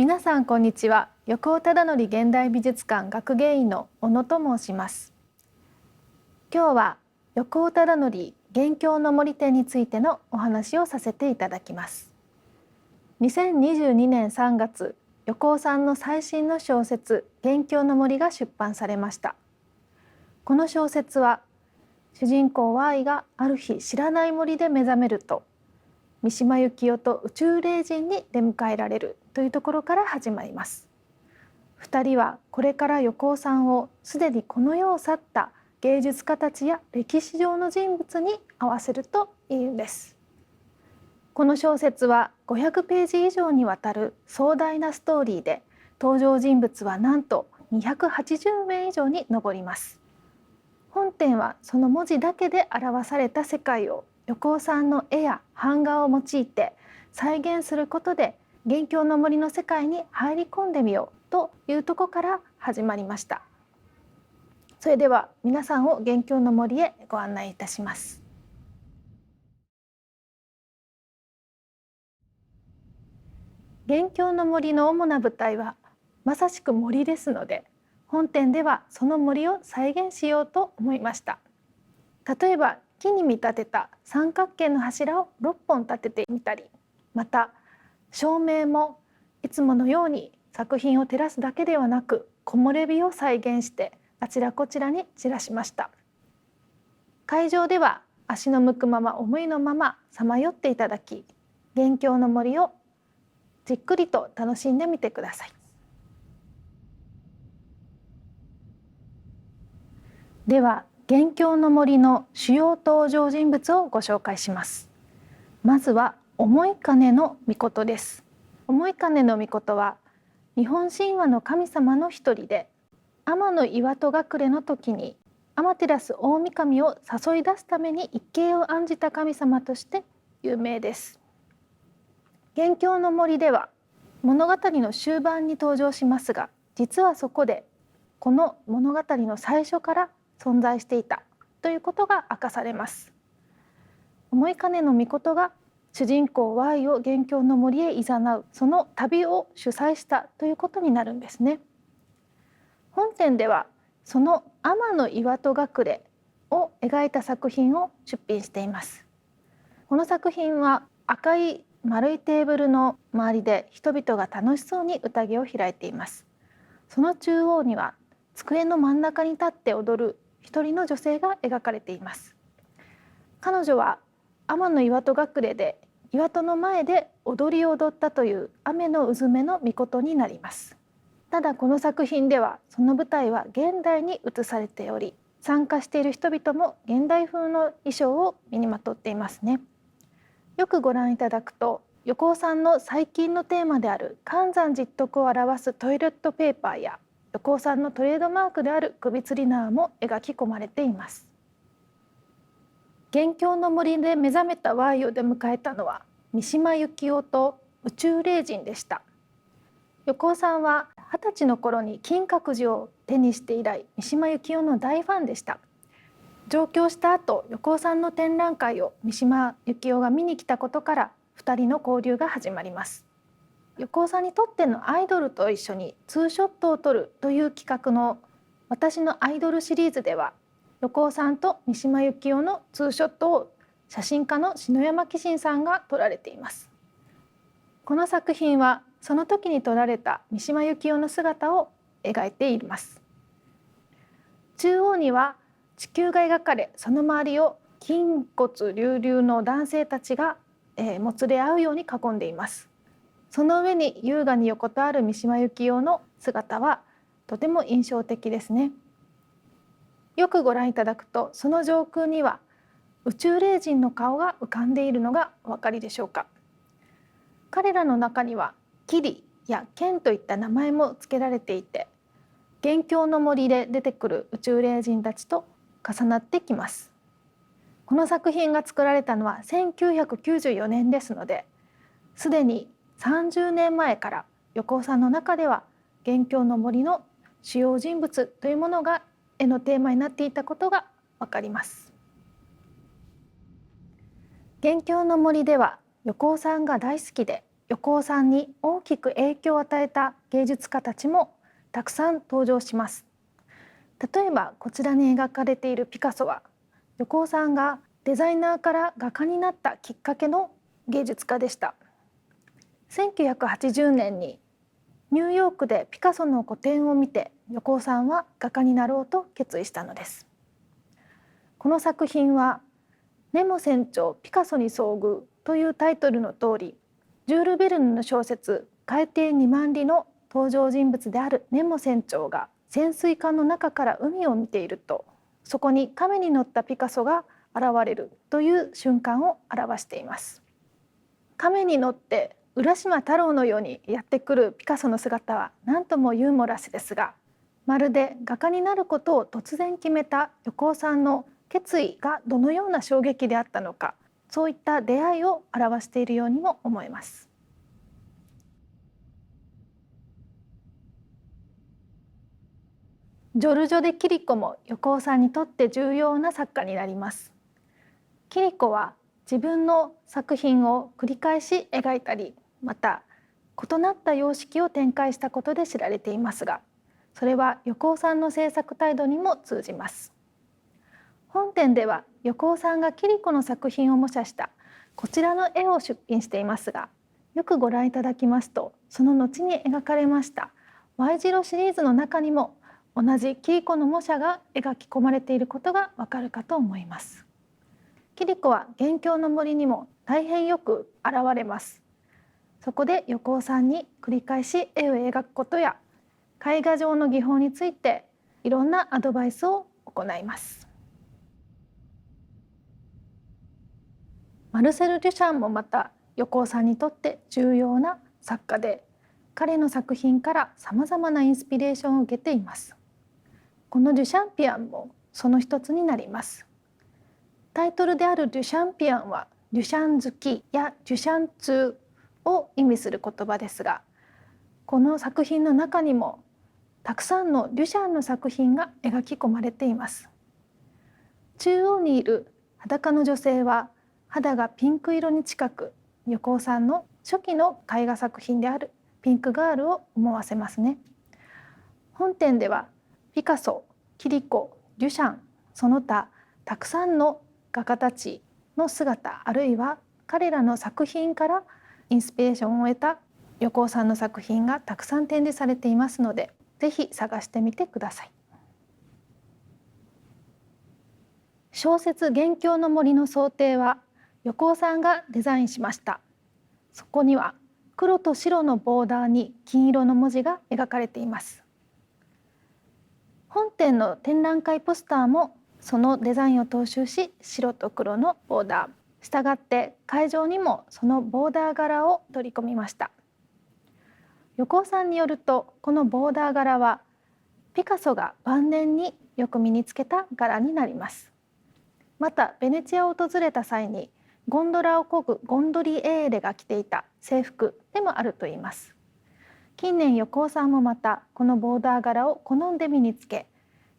皆さんこんにちは。横尾忠則現代美術館学芸員の小野と申します。今日は横尾忠則元凶の森展についてのお話をさせていただきます。2022年3月、横尾さんの最新の小説元凶の森が出版されました。この小説は主人公 Y がある日知らない森で目覚めると、三島由紀夫と宇宙霊人に出迎えられるというところから始まります。2人はこれから横尾さんをすでにこの世を去った芸術家たちや歴史上の人物に合わせるというんです。この小説は500ページ以上にわたる壮大なストーリーで、登場人物はなんと280名以上に上ります。本展はその文字だけで表された世界を横尾さんの絵や版画を用いて再現することで、元凶の森の世界に入り込んでみようというところから始まりました。それでは皆さんを元凶の森へご案内いたします。元凶の森の主な舞台はまさしく森ですので、本展ではその森を再現しようと思いました。例えば木に見立てた三角形の柱を6本立ててみたり、また照明もいつものように作品を照らすだけではなく、木漏れ日を再現してあちらこちらに散らしました。会場では足の向くまま思いのままさまよっていただき、元凶の森をじっくりと楽しんでみてください。では元凶の森の主要登場人物をご紹介します。まずは思金の命です。思金の命は日本神話の神様の一人で、天岩戸隠れの時に天照大神を誘い出すために一計を案じた神様として有名です。元凶の森では物語の終盤に登場しますが、実はそこでこの物語の最初から存在していたということが明かされます。思金の命が主人公 Y を元凶の森へ誘うその旅を主催したということになるんですね。本展ではその天岩戸隠れを描いた作品を出品しています。この作品は赤い丸いテーブルの周りで人々が楽しそうに宴を開いています。その中央には机の真ん中に立って踊る一人の女性が描かれています。彼女は天岩戸隠れで岩戸の前で踊りを踊ったという雨のうずめの命になります。ただこの作品ではその舞台は現代に移されており、参加している人々も現代風の衣装を身にまとっていますね。よくご覧いただくと、横尾さんの最近のテーマである寒山実徳を表すトイレットペーパーや、横尾さんのトレードマークである首吊り縄も描き込まれています。元凶の森で目覚めた Y を出迎えたのは三島由紀夫と宇宙霊人でした。横尾さんは20歳の頃に金閣寺を手にして以来、三島由紀夫の大ファンでした。上京した後、横尾さんの展覧会を三島由紀夫が見に来たことから2人の交流が始まります。横尾さんにとってのアイドルと一緒にツーショットを撮るという企画の私のアイドルシリーズでは、横尾さんと三島由紀夫のツーショットを写真家の篠山紀信さんが撮られています。この作品はその時に撮られた三島由紀夫の姿を描いています。中央には地球が描かれ、その周りを筋骨隆々の男性たちがもつれ合うように囲んでいます。その上に優雅に横たわる三島由紀夫の姿はとても印象的ですね。よくご覧いただくと、その上空には宇宙霊人の顔が浮かんでいるのがお分かりでしょうか。彼らの中にはキリやケンといった名前も付けられていて、元凶の森で出てくる宇宙霊人たちと重なってきます。この作品が作られたのは1994年ですので、すでに30年前から横尾さんの中では元凶の森の主要人物というものが絵のテーマになっていたことがわかります。元凶の森では横尾さんが大好きで、横尾さんに大きく影響を与えた芸術家たちもたくさん登場します。例えばこちらに描かれているピカソは、横尾さんがデザイナーから画家になったきっかけの芸術家でした。1980年にニューヨークでピカソの個展を見て、横尾さんは画家になろうと決意したのです。この作品はネモ船長ピカソに遭遇というタイトルの通り、ジュール・ベルヌの小説海底2万里の登場人物であるネモ船長が潜水艦の中から海を見ていると、そこに亀に乗ったピカソが現れるという瞬間を表しています。亀に乗って浦島太郎のようにやってくるピカソの姿は何ともユーモラスですが、まるで画家になることを突然決めた横尾さんの決意がどのような衝撃であったのか、そういった出会いを表しているようにも思えます。ジョルジョ・デ・キリコも横尾さんにとって重要な作家になります。キリコは自分の作品を繰り返し描いたり、また異なった様式を展開したことで知られていますが、それは横尾さんの制作態度にも通じます。本展では横尾さんがキリコの作品を模写したこちらの絵を出品していますが、よくご覧いただきますと、その後に描かれました Y 字路シリーズの中にも同じキリコの模写が描き込まれていることがわかるかと思います。キリコは元凶の森にも大変よく現れます。そこで横尾さんに繰り返し絵を描くことや絵画上の技法についていろんなアドバイスを行います。マルセル・デュシャンもまた横尾さんにとって重要な作家で、彼の作品からさまざまなインスピレーションを受けています。このデュシャンピアンもその一つになります。タイトルであるデュシャンピアンはデュシャン好きやデュシャン通を意味する言葉ですが、この作品の中にもたくさんのデュシャンの作品が描き込まれています。中央にいる裸の女性は肌がピンク色に近く、横尾さんの初期の絵画作品であるピンクガールを思わせますね。本展ではピカソ、キリコ、デュシャン、その他たくさんの画家たちの姿、あるいは彼らの作品からインスピレーションを得た横尾さんの作品がたくさん展示されていますので、ぜひ探してみてください。小説元凶の森の装丁は横尾さんがデザインしました。そこには黒と白のボーダーに金色の文字が描かれています。本展の展覧会ポスターもそのデザインを踏襲し、白と黒のボーダー、したがって会場にもそのボーダー柄を取り込みました。横尾さんによると、このボーダー柄はピカソが晩年によく身につけた柄になります。またベネチアを訪れた際にゴンドラを漕ぐゴンドリエーレが着ていた制服でもあるといいます。近年横尾さんもまたこのボーダー柄を好んで身につけ、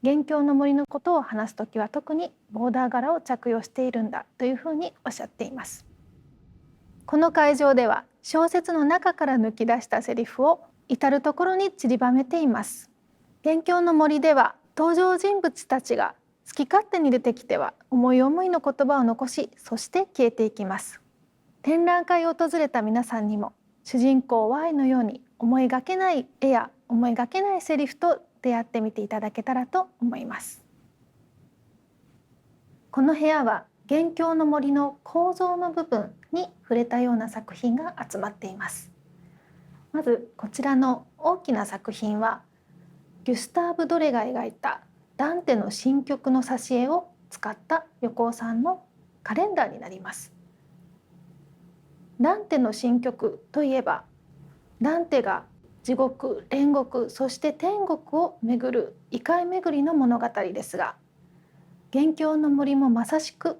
元凶の森のことを話すときは特にボーダー柄を着用しているんだというふうにおっしゃっています。この会場では小説の中から抜き出したセリフを至る所に散りばめています。元凶の森では登場人物たちが好き勝手に出てきては思い思いの言葉を残し、そして消えていきます。展覧会を訪れた皆さんにも主人公 Y のように思いがけない絵や思いがけないセリフと出会ってみていただけたらと思います。この部屋は元凶の森の構造の部分に触れたような作品が集まっています。まずこちらの大きな作品はギュスターブ・ドレが描いたダンテの新曲の挿絵を使った横尾さんのカレンダーになります。ダンテの新曲といえば、ダンテが地獄、煉獄、そして天国を巡る異界巡りの物語ですが、元凶の森もまさしく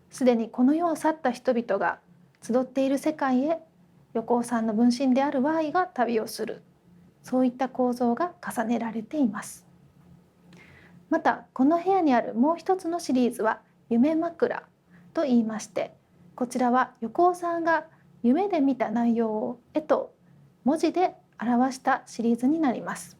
すでにこの世を去った人々が集っている世界へ横尾さんの分身である Y が旅をする、そういった構造が重ねられています。またこの部屋にあるもう一つのシリーズは夢枕と言いまして、こちらは横尾さんが夢で見た内容を絵と文字で表したシリーズになります。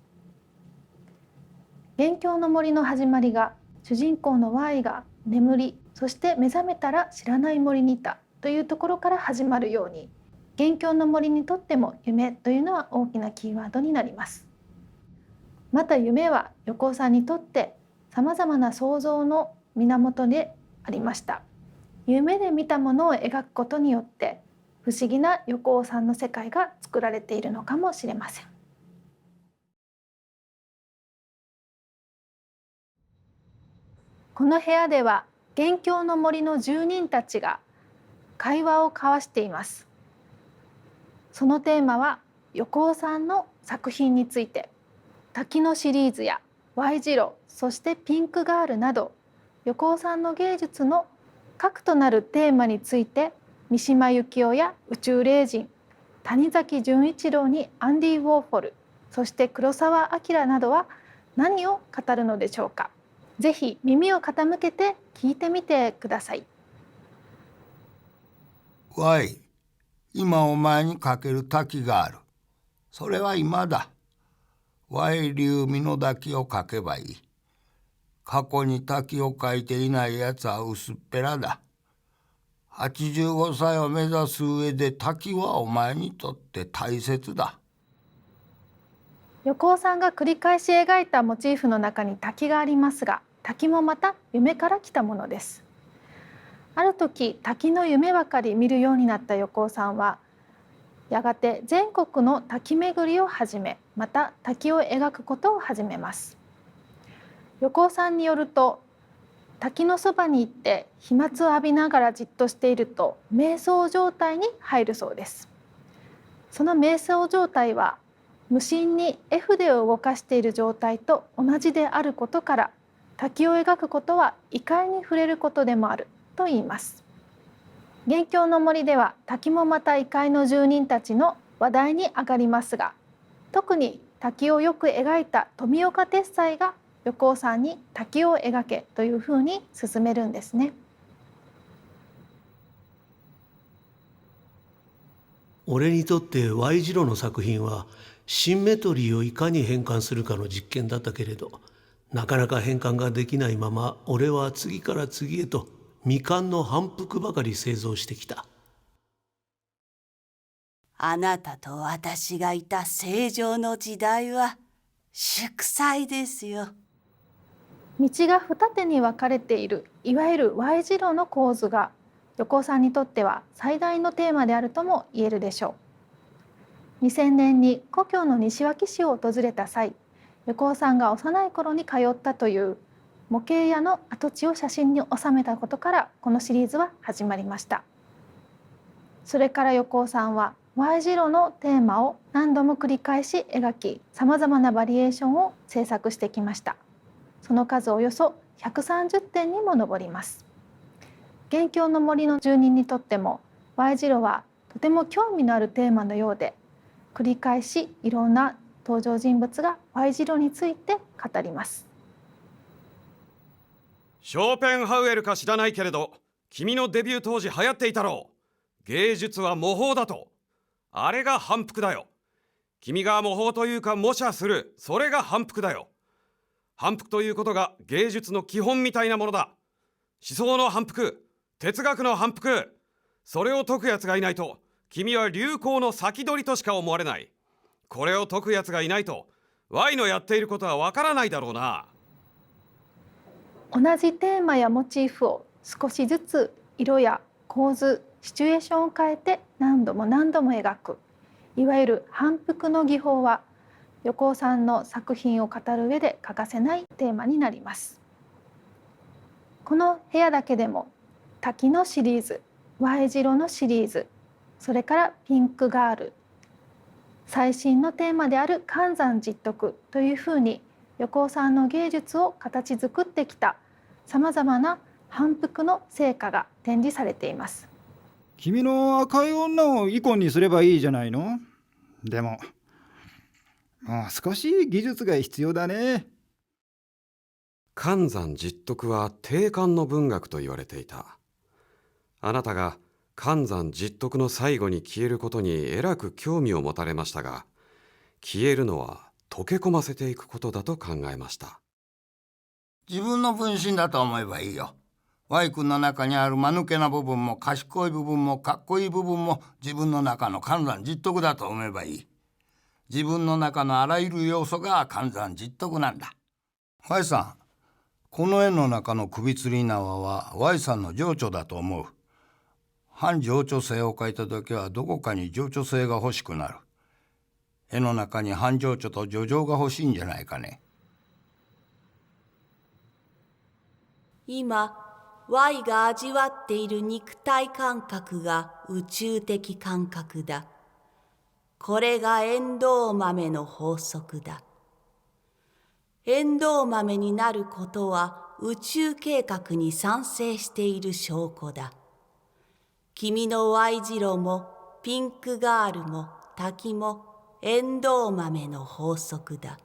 元凶の森の始まりが主人公の Y が眠り、そして目覚めたら知らない森にいたというところから始まるように、元凶の森にとっても夢というのは大きなキーワードになります。また夢は横尾さんにとってさまざまな想像の源でありました。夢で見たものを描くことによって不思議な横尾さんの世界が作られているのかもしれません。この部屋では元凶の森の住人たちが会話を交わしています。そのテーマは横尾さんの作品について、滝のシリーズや Y 字路、そしてピンクガールなど横尾さんの芸術の核となるテーマについて、三島由紀夫や宇宙霊人、谷崎潤一郎にアンディ・ウォーホル、そして黒澤明などは何を語るのでしょうか。ぜひ耳を傾けて聞いてみてください。わい、今お前にかける滝がある。それは今だ。わい流身の滝を書けばいい。過去に滝を書いていないやつは薄っぺらだ。85歳を目指す上で滝はお前にとって大切だ。横尾さんが繰り返し描いたモチーフの中に滝がありますが、滝もまた夢から来たものです。ある時、滝の夢ばかり見るようになった横尾さんは、やがて全国の滝巡りを始め、また滝を描くことを始めます。横尾さんによると、滝のそばに行って飛沫を浴びながらじっとしていると瞑想状態に入るそうです。その瞑想状態は無心に絵筆を動かしている状態と同じであることから、滝を描くことは異界に触れることでもあると言います。元凶の森では滝もまた異界の住人たちの話題に上がりますが、特に滝をよく描いた富岡鉄斎が横尾さんに滝を描けというふうに勧めるんですね。俺にとって Y 字路の作品はシンメトリーをいかに変換するかの実験だったけれど、なかなか変換ができないまま俺は次から次へと未完の反復ばかり製造してきた。あなたと私がいた正常の時代は祝祭ですよ。道が二手に分かれているいわゆる Y 字路の構図が横尾さんにとっては最大のテーマであるとも言えるでしょう。2000年に故郷の西脇市を訪れた際、横尾さんが幼い頃に通ったという模型屋の跡地を写真に収めたことからこのシリーズは始まりました。それから横尾さんは Y 字路のテーマを何度も繰り返し描き、さまざまなバリエーションを制作してきました。その数およそ130点にも上ります。元凶の森の住人にとっても Y 字路はとても興味のあるテーマのようで、繰り返しいろんな登場人物が Y 字路について語ります。ショーペンハウエルか知らないけれど、君のデビュー当時流行っていたろう。芸術は模倣だと。あれが反復だよ。君が模倣というか模写する、それが反復だよ。反復ということが芸術の基本みたいなものだ。思想の反復、哲学の反復、それを解くやつがいないと、君は流行の先取りとしか思われない。これを解くやつがいないと、Y のやっていることはわからないだろうな。同じテーマやモチーフを少しずつ色や構図、シチュエーションを変えて何度も何度も描く、いわゆる反復の技法は横尾さんの作品を語る上で欠かせないテーマになります。この部屋だけでも滝のシリーズ、Y 字路のシリーズ、それからピンクガール、最新のテーマである寒山実徳というふうに横尾さんの芸術を形作ってきたさまざまな反復の成果が展示されています。君の赤い女をイコンにすればいいじゃないの。でももう少し技術が必要だね。寒山実徳は定観の文学と言われていた。あなたが寒山実徳の最後に消えることにえらく興味を持たれましたが、消えるのは溶け込ませていくことだと考えました。自分の分身だと思えばいいよ。Y 君の中にある間抜けな部分も賢い部分もかっこいい部分も自分の中の寒山実徳だと思えばいい。自分の中のあらゆる要素が寒山実徳なんだ。Y さん、この絵の中の首吊り縄は Y さんの情緒だと思う。反情緒性を描いた時はどこかに情緒性が欲しくなる。絵の中に反情緒と叙情が欲しいんじゃないかね。今、Y が味わっている肉体感覚が宇宙的感覚だ。これがエンドウ豆の法則だ。エンドウ豆になることは宇宙計画に賛成している証拠だ。君の Y 字路もピンクガールも滝もエンドウ豆の法則だ。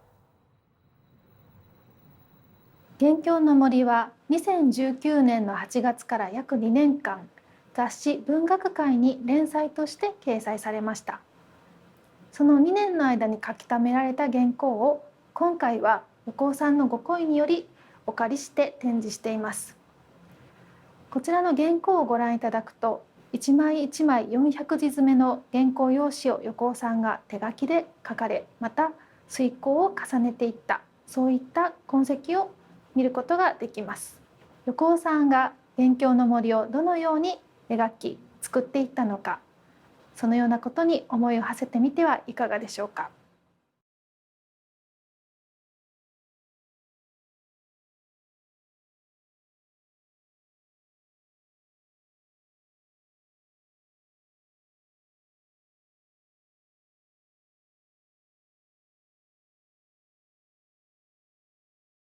元凶の森は2019年の8月から約2年間、雑誌文学界に連載として掲載されました。その2年の間に書き溜められた原稿を今回は横尾さんのご厚意によりお借りして展示しています。こちらの原稿をご覧いただくと、一枚一枚400字詰めの原稿用紙を横尾さんが手書きで書かれ、また推敲を重ねていった、そういった痕跡を見ることができます。横尾さんが元凶の森をどのように描き作っていったのか、そのようなことに思いを馳せてみてはいかがでしょうか。